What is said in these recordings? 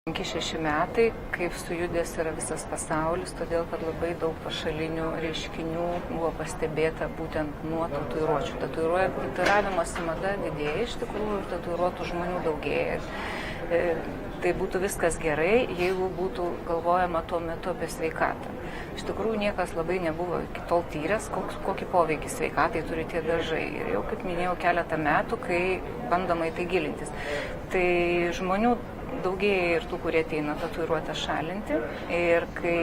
5-6 metai, kaip sujudęs yra visas pasaulis, todėl kad labai daug pašalinių reiškinių buvo pastebėta būtent nuo tatuiruočių. Tatuiravimosi mada didėja iš tikrųjų ir tatuiruotų žmonių daugėja. Tai būtų viskas gerai, jeigu būtų galvojama tuo metu apie sveikatą. Iš tikrųjų niekas labai nebuvo iki tol tyręs, kokį poveikį sveikatai turi tie dažai. Ir jau, kaip minėjau, keletą metų, kai bandoma į tai gilintis. Tai žmonių daugėja ir tų, kurie ateina tatuiruotę šalinti. Ir kai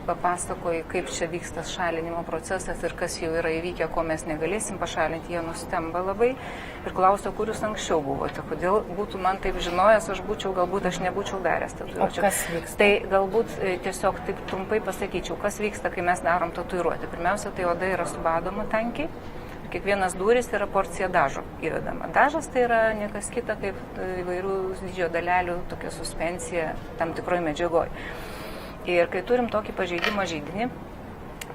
papasakoji, kaip čia vyksta šalinimo procesas ir kas jau yra įvykę, ko mes negalėsim pašalinti, jie nustemba labai ir klausia, kur jūs anksčiau buvote. Kodėl būtų man taip žinojęs, galbūt aš nebūčiau daręs tatuiruočių. O kas vyksta? Tai galbūt tiesiog taip trumpai pasakyčiau, kas vyksta, kai mes darom tatuiruotę. Pirmiausia, tai oda yra subadoma tankiai. Kiekvienas dūris yra porcija dažo įvedama. Dažas tai yra niekas kita kaip įvairių didžiojo dalelių tokia suspensija tam tikroj medžiagoj. Ir kai turim tokį pažeidimo židinį,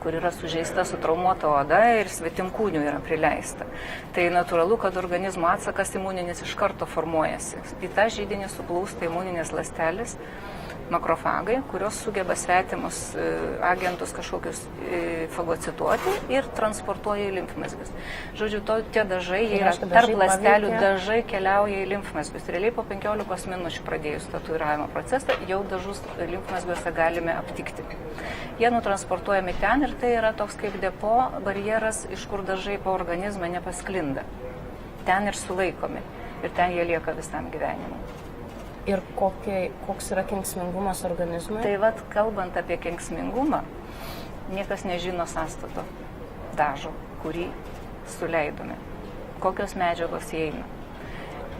kur yra sužeista, sutraumuota oda ir svetimkūnių yra prileista, tai natūralu, kad organizmo atsakas imuninis iš karto formuojasi. Į tą židinį suplūsta imuninės ląstelės, makrofagai, kurios sugeba svetimus agentus kažkokius fagocituoti ir transportuoja į limfmazgius. Žodžiu, tie dažai, jie yra tarp ląstelių, dažai keliauja į limfmazgius. Realiai po 15 minučių pradėjus tatuiravimo procesą, jau dažus limfmazgiuose galime aptikti. Jie nutransportuojami ten ir tai yra toks kaip depo barjeras, iš kur dažai po organizmą nepasklinda. Ten ir sulaikomi ir ten jie lieka visam gyvenimui. Ir koks yra kenksmingumas organizmui? Tai vat, kalbant apie kenksmingumą, niekas nežino sąstato dažo, kurį suleidome. Kokios medžiagos įeina.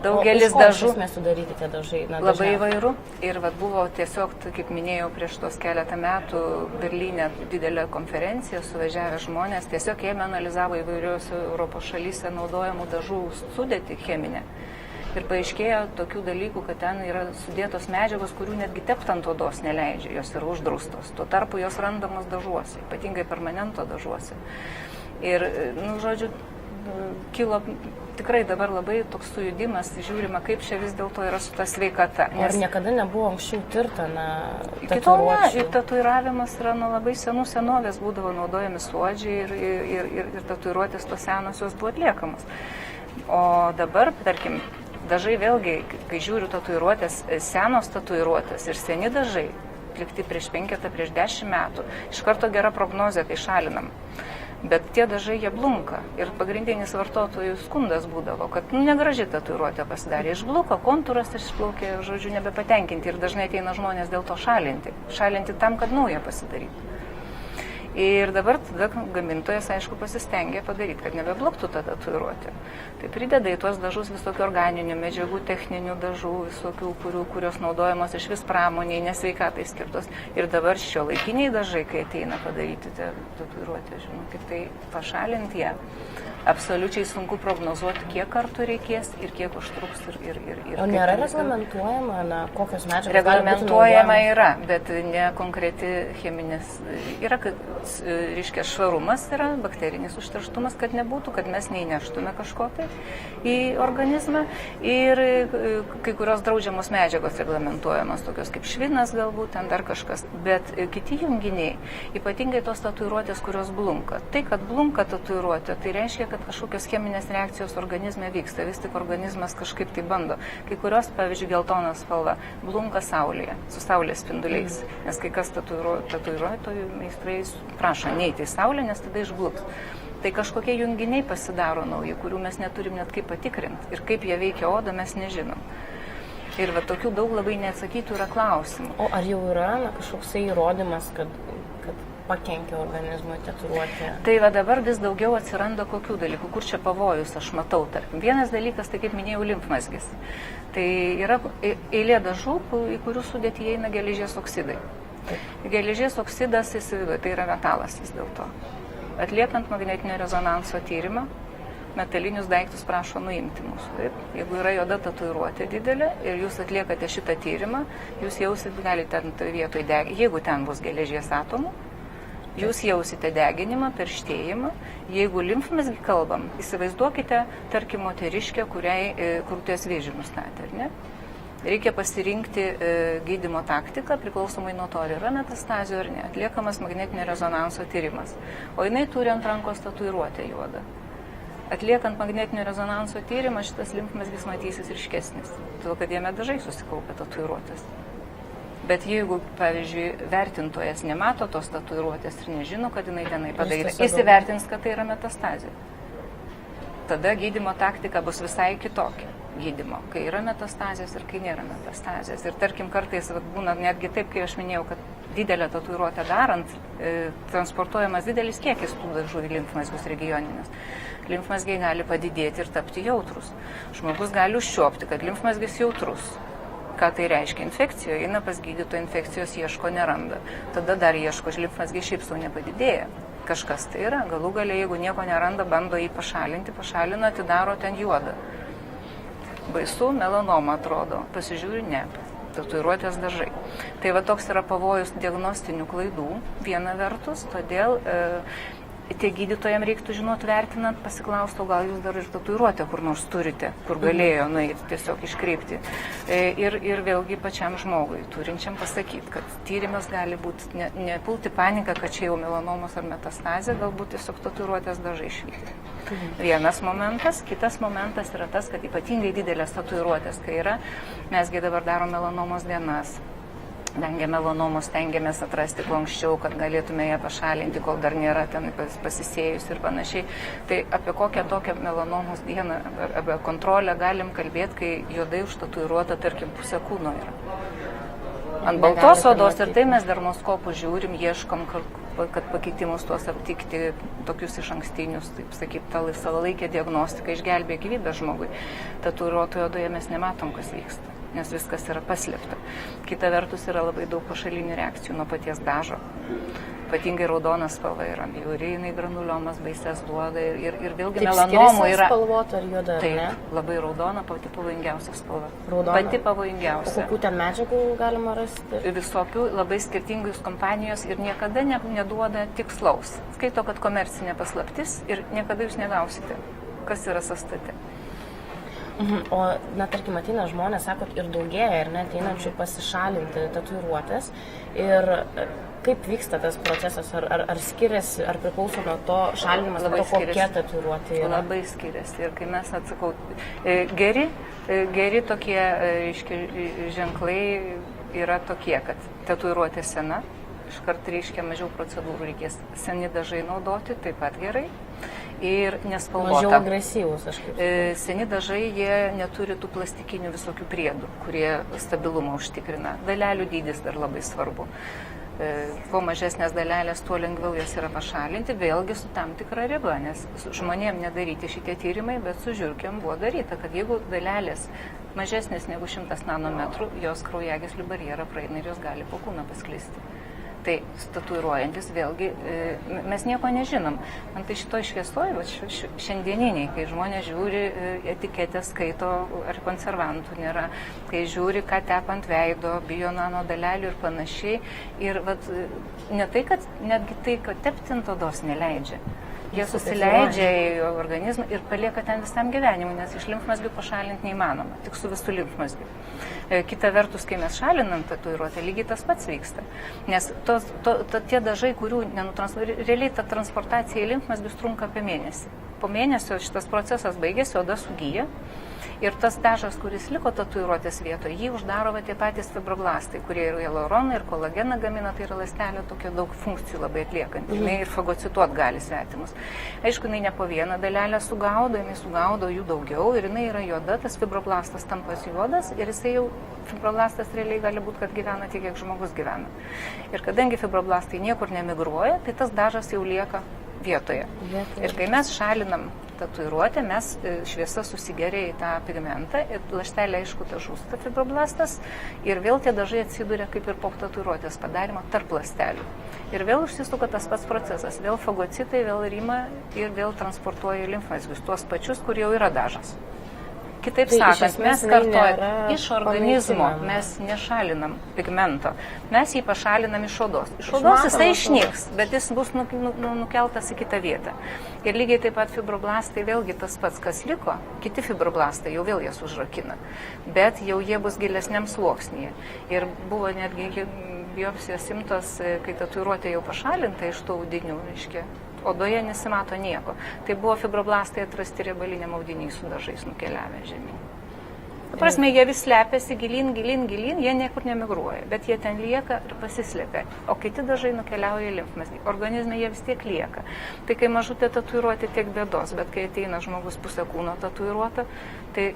Daugelis dažų mes sudaryti tie dažai. Labai įvairu. Ir vat, buvo tiesiog, kaip minėjau, prieš tos keletą metų Berlyne didelė konferencija, suvažiavę žmonės, tiesiog jie analizavo įvairiose Europos šalyse naudojamų dažų sudėtį cheminę. Ir paaiškėjo tokių dalykų, kad ten yra sudėtos medžiagos, kurių netgi tept ant odos neleidžia, jos yra uždraustos. Tuo tarpu jos randamos dažuose, ypatingai permanento dažuose. Ir, žodžiu, kilo tikrai dabar labai toks sujudimas, žiūrima, kaip čia vis dėlto yra su ta sveikata. Ar niekada nebuvo anksčiau tirta tatuiruočių? Ir tatuiravimas yra nuo labai senų senovės, būdavo naudojami suodžiai ir tatuiruotės tos senosios buvo atliekamos. O dabar, tarkim, dažai vėlgi, kai žiūriu tatuiruotės, senos tatuiruotės ir seni dažai, atlikti prieš 5, prieš 10 metų, iš karto gera prognozė, kai šalinam. Bet tie dažai jie blunka ir pagrindinis vartotojų skundas būdavo, kad negraži tatuiruotė pasidarė, išbluko, kontūras išplaukė, žodžiu, nebepatenkinti ir dažnai ateina žmonės dėl to šalinti. Šalinti tam, kad naują pasidaryti. Ir dabar tada gamintojas, aišku, pasistengė padaryti, kad nebebluktų tą tatuiruotę. Tai prideda į tuos dažus visokių organinių medžiagų, techninių dažų, visokių, kurios naudojamos iš vis pramoniai, nesveikatai skirtos. Ir dabar šiuolaikiniai dažai, kai ateina padaryti tą tatuiruotę, žinokit, tai pašalinti ją. Absoliučiai sunku prognozuoti, kiek kartų reikės ir kiek užtruks. O nėra reglamentuojama, kokios medžiagos? Reglamentuojama yra, bet ne konkreti cheminės. Yra, reiškia, švarumas yra, bakterinis užterštumas, kad nebūtų, kad mes neįneštume kažko tai į organizmą. Ir kai kurios draudžiamos medžiagos reglamentuojamos, tokios kaip švinas galbūt, ten dar kažkas. Bet kiti junginiai, ypatingai tos tatuiruotės, kurios blunka. Tai, kad blunka tatuiruotė, tai reiškia, kad kažkokios cheminės reakcijos organizme vyksta, vis tik organizmas kažkaip tai bando. Kai kurios, pavyzdžiui, geltonas spalva, blunka saulėje, su saulės spinduliais, nes kai kas tatuiruotojų meistrai prašo neiti į saulę, nes tada išbluks. Tai kažkokie junginiai pasidaro nauji, kurių mes neturim net kaip patikrinti ir kaip jie veikia odą, mes nežinom. Ir va tokių daug labai neatsakytų yra klausimų. O ar jau yra kažkoksai įrodymas, kad pakenkia organizmui tatuiruotė? Tai va dabar vis daugiau atsiranda kokių dalykų, kur čia pavojus aš matau. Tarkim, vienas dalykas, tai kaip minėjau, limfmazgis. Tai yra eilė dažų, į kurių sudėtį įeina geležies oksidai. Geležies oksidas, tai yra metalas vis dėlto. Atliekant magnetinio rezonanso tyrimą, metalinius daiktus prašo nuimti mūsų. Taip? Jeigu yra juoda tatuiruotė didelė ir jūs atliekate šitą tyrimą, jūs jausit, galite ant vietoj deginti, jeigu ten bus geležies atomų, jūs jausite deginimą, perštėjimą. Jeigu limfmazgį kalbam, įsivaizduokite, tarkim, moteriškę, kuriai krūties vėžį nustatė, ar ne? Reikia pasirinkti gydymo taktiką, priklausomai nuo to, ar yra metastazijų ar ne. Atliekamas magnetinio rezonanso tyrimas. O jinai turi ant rankos tatuiruotę juodą. Atliekant magnetinio rezonanso tyrimą, šitas limfmazgis matysis ryškesnis, todėl kad jame dažai susikaupia tatuiruotės. Bet jeigu, pavyzdžiui, vertintojas nemato tos tatuiruotės ir nežino, kad jinai tenai padaryta, jis įvertins, kad tai yra metastazija. Tada gydymo taktika bus visai kitokia gydymo, kai yra metastazijos ir kai nėra metastazijos. Ir tarkim, kartais būna netgi taip, kai aš minėjau, kad didelę tatuiruotę darant, transportuojamas didelis kiekis tų dažų į limfmazgius regioninius. Limfmazgiai gali padidėti ir tapti jautrus. Žmogus gali užčiuopti, kad limfmazgis jautrus. Ką tai reiškia? Infekcijoje, eina pas gydytoją, infekcijos ieško, neranda. Tada dar ieško, limfmazgiai šiaip sau nepadidėja. Kažkas tai yra. Galų galia, jeigu nieko neranda, bando jį pašalinti, pašalina, atidaro ten juodą. Baisu, melanoma atrodo. Pasižiūri, ne. Tatuiruotės dažai. Tai va toks yra pavojus diagnostinių klaidų, viena vertus, todėl tiek gydytojams reiktų žinoti, vertinant, pasiklausti, o gal jūs dar ir tatuiruotę kur nors turite, kur galėjo nueiti, tiesiog iškreipti. Ir vėlgi pačiam žmogui, turinčiam pasakyti, kad tyrimas gali būti, nepulti paniką, kad čia jau melanomos ar metastazija, galbūt tiesiog tatuiruotės dažai išvykti. Vienas momentas, kitas momentas yra tas, kad ypatingai didelės tatuiruotės, kai yra, mesgi dabar darom melanomos dienas. Vengia melanomos, stengiamės atrasti kuo anksčiau, kad galėtume ją pašalinti, kol dar nėra ten pasisėjus ir panašiai. Tai apie kokią tokią melanomos dieną arba kontrolę galim kalbėti, kai juodai užtatuiruota, tarkim, pusė kūno yra. Ant baltos odos ir tai mes dermoskopų žiūrim, ieškom, kad pakitimus tuos aptikti, tokius iš ankstinius, taip sakyt, tą savalaikė diagnostika išgelbė gyvybę žmogui. Tatuiruotoje odoje mes nematom, kas vyksta, nes viskas yra paslėpta. Kita vertus yra labai daug pašalinių reakcijų nuo paties dažo. Ypatingai raudonas spalva yra bjauri, jinai granuliomas baises duoda ir vėlgi melanomų yra. Taip, spalvota ar juoda, ar ne? Taip, labai raudona, pati pavojingiausia spalva. Raudona? Pati pavojingiausia. O kokių ten medžiagų galima rasti? Visokių, labai skirtingos kompanijos ir niekada neduoda tikslaus. Skaito, kad komercinė paslaptis ir niekada jūs negausite, kas yra sąstate. O, na, tarkim, ateina žmonės, sakot, ir daugėja, ir net einančių pasišalinti tatuiruotės. Ir kaip vyksta tas procesas? Ar skiriasi, ar priklauso nuo to šalinimas, nuo to, kokia tatuiruotė yra? Labai skiriasi. Ir kai mes atsakau, geri tokie ženklai yra tokie, kad tatuiruotė sena, iškart reiškia mažiau procedūrų reikės. Seni dažai naudoti, taip pat gerai. Ir nespalvota. Mažiau agresyvus, aš kaip suprantu. Seni dažai, jie neturi tų plastikinių visokių priedų, kurie stabilumą užtikrina. Dalelių dydis dar labai svarbu. Kuo mažesnės dalelės, tuo lengviau jas yra pašalinti, vėlgi su tam tikra riba, nes žmonėm nedaryti šitie tyrimai, bet su žiurkėm buvo daryta, kad jeigu dalelės mažesnės negu 100 nanometrų, jos kraujagyslių barjerą praeina ir jos gali po kūną pasklisti. Tai tatuiruojantis vėlgi, mes nieko nežinom. Man tai šitoj šviesoj, šiandieniniai, kai žmonės žiūri etiketę, skaito, ar konservantų nėra, kai žiūri, ką tepa ant veido, bijo nano dalelių ir panašiai. Ir ne tai, kad netgi tai, kad tepti ant odos neleidžia. Jie susileidžia į organizmą ir palieka ten visam gyvenimui, nes iš limfmazgių pašalinti neįmanoma, tik su visų limfmazgių. Kita vertus, kai mes šalinam tatuiruotę, lygiai tas pats vyksta. Nes tie dažai, kurių realiai ta transportacija į limfmazgius trunka apie mėnesį. Po mėnesio šitas procesas baigėsi, oda sugyja. Ir tas dažas, kuris liko tatuiruotės vietoje, jį uždaro tie patys fibroblastai, kurie ir hialuroną, ir kolageną gamina, tai yra ląstelė tokia daug funkcijų labai atliekanti. Jinai ir fagocituot gali svetimus. Aišku, jinai ne po vieną dalelę sugaudo, jinai sugaudo jų daugiau ir jinai yra juoda, tas fibroblastas tampas juodas ir jisai jau, fibroblastas realiai gali būti, kad gyvena tiek, kiek žmogus gyvena. Ir kadangi fibroblastai niekur nemigruoja, tai tas dažas jau lieka vietoje. Ir kai mes šalinam tatuiruotę, mes šviesa susigeria į tą pigmentą ir ląstelė, aišku, ta žūsta fibroblastas ir vėl tie dažai atsiduria kaip ir po tatuiruotės padarimo tarp ląstelių. Ir vėl užsisuka tas pats procesas, vėl fagocitai, vėl rima ir vėl transportuoja į limfmazgius, tuos pačius, kur jau yra dažas. Kitaip Tai iš sakant, esmės mes jinai kartuojam nėra iš organizmo, panaikinama. mes nešalinam pigmento, mes jį pašalinam iš odos. Iš Iš odos jisai matomos išnyks, bet jis bus nukeltas į kitą vietą. Ir lygiai taip pat fibroblastai vėlgi tas pats, kas liko, kiti fibroblastai jau vėl jas užrakina, bet jau jie bus gilesniam sluoksnyje. Ir buvo netgi biopsijos imtos, kai tatuiruotė jau pašalinta iš tų audinių, reiškia. Odoje nesimato nieko. Tai buvo fibroblastai atrasti riebaliniam audiniai su dažais nukeliavę žemyn. Prasme, jie vis slepiasi gilin, jie niekur nemigruoja, bet jie ten lieka ir pasislėpia, o kiti dažai nukeliauja į limfmazgį. Organizme jie vis tiek lieka. Tai kai mažutė tatuiruotė tiek bėdos, bet kai ateina žmogus pusę kūno tatuiruotą, tai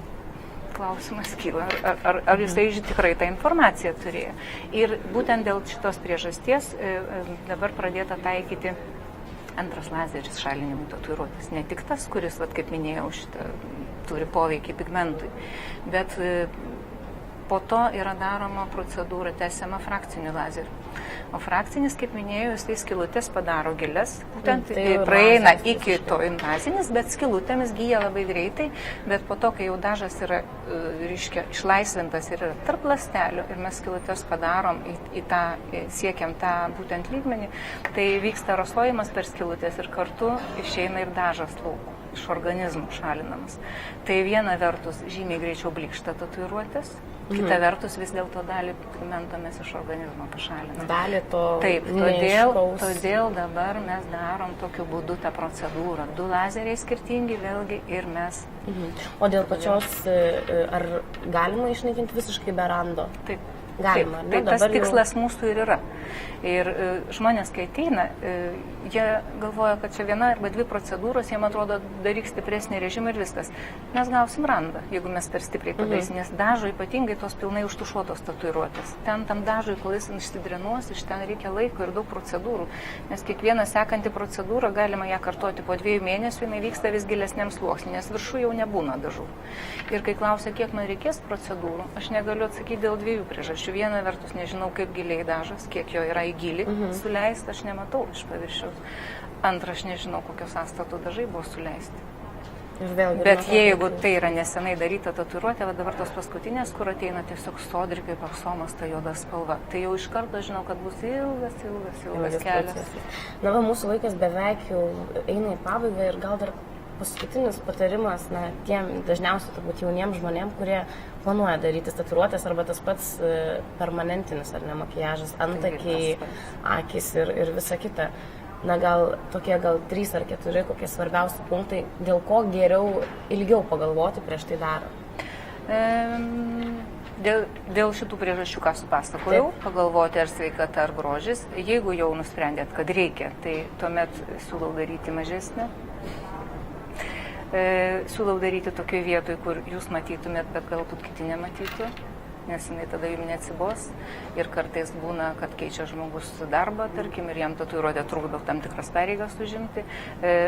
klausimas kyla, ar jisai tikrai tą informaciją turėjo. Ir būtent dėl šitos priežasties dabar pradėta taikyti antras lazeris šalinimui tatuiruotės. Ne tik tas, kuris, kaip minėjau, turi poveikį pigmentui, bet po to yra daroma procedūra tęsiama frakciniu lazeriu. O frakcinis, kaip minėjau, jisai skylutės padaro gilias, būtent praeina iki to invazinis, bet skylutėmis gyja labai greitai, bet po to, kai jau dažas yra išlaisvintas ir yra tarp ląstelių ir mes skylutės padarom siekiam tą būtent lygmenį, tai vyksta rasojimas per skylutės ir kartu išeina ir dažas lauk iš organizmų šalinamas. Tai viena vertus žymiai greičiau blykšta tatuiruotės, kita vertus vis dėlto dalį pigmento mes iš organizmo pašaliname. Dalį to Taip, todėl dabar mes darom tokiu būdu tą procedūrą. 2 lazeriai skirtingi vėlgi ir mes. O dėl pačios, ar galima išnaikinti visiškai be rando? Taip. Galima, tai tas tikslas mūsų ir yra. Ir žmonės, kai ateina, jie galvoja, kad čia viena arba 2 procedūros, jiem atrodo, daryk stipresnį režimą ir viskas. Mes gausim randą, jeigu mes per stipriai padarysim, nes dažo ypatingai tos pilnai užtušuotos tatuiruotės. Ten tam dažui, kol jis išsidrenuos, iš ten reikia laiko ir daug procedūrų, nes kiekvieną sekantį procedūrą galima ją kartoti po 2 mėnesių, jinai vyksta vis gilesniam sluoksniui, nes viršų jau nebūna dažų. Ir kai klausia, kiek man reikės procedūrų, aš negaliu atsakyti dėl 2 priežasčių. Viena vertus nežinau, kaip giliai dažas, kiek jo yra į gilį suleista, aš nematau iš paviršiaus. Antra, aš nežinau, kokios sąstatų dažai buvo suleisti. Bet jeigu tai yra nesenai daryta tatuiruotė, dabar tos paskutinės, kur ateina tiesiog sodri kaip aksomas, ta juoda spalva, tai jau iš karto žinau, kad bus ilgas kelias. Na, mūsų laikas beveik jau eina į pabaigą ir gal dar paskutinis patarimas, tiem dažniausiai turbūt jauniems žmonėms, kurie planuoja daryti tatuiruotės arba tas pats permanentinis ar ne makiažas, antakiai, akys ir visa kita. Gal 3 ar 4 kokie svarbiausi punktai, dėl ko geriau ilgiau pagalvoti prieš tai darant. Dėl šitų priežasčių, ką supasakojau, pagalvoti ar sveikata, ar grožis. Jeigu jau nusprendėt, kad reikia, tai tuomet siūlau daryti mažesnę. Siūlau daryti tokioje vietoje, kur jūs matytumėt, bet galbūt kiti nematytų, nes jinai tada jums neatsibos. Ir kartais būna, kad keičia žmogus darbą, tarkim, ir jam tatuiruotė trukdo tam tikras pareigas užimti,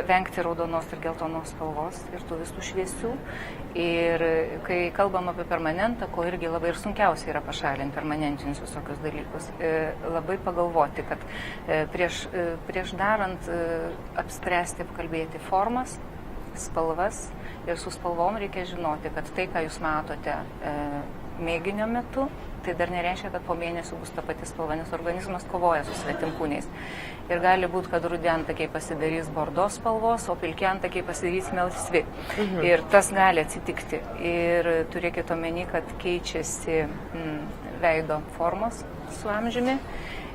vengti raudonos ir geltonos spalvos ir tų visų šviesių. Ir kai kalbam apie permanentą, ko irgi labai ir sunkiausia yra pašalinti permanentinius visokius dalykus, labai pagalvoti, kad prieš darant apspręsti, apkalbėti formas, spalvas ir su spalvom reikia žinoti, kad tai, ką jūs matote mėginio metu, tai dar nereiškia, kad po mėnesių bus ta pati spalva, nes organizmas kovoja su svetimkūniais. Ir gali būti, kad rudi antakiai pasidarys bordos spalvos, o pilki antakiai pasidarys melsvi. Ir tas gali atsitikti. Ir turėkite omeny, kad keičiasi veido formos su amžiumi.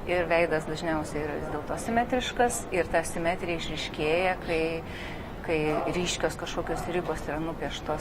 Ir veidas dažniausiai yra vis dėlto simetriškas. Ir ta simetrija išryškėja, kai ryškios kažkokios ribos yra nupieštos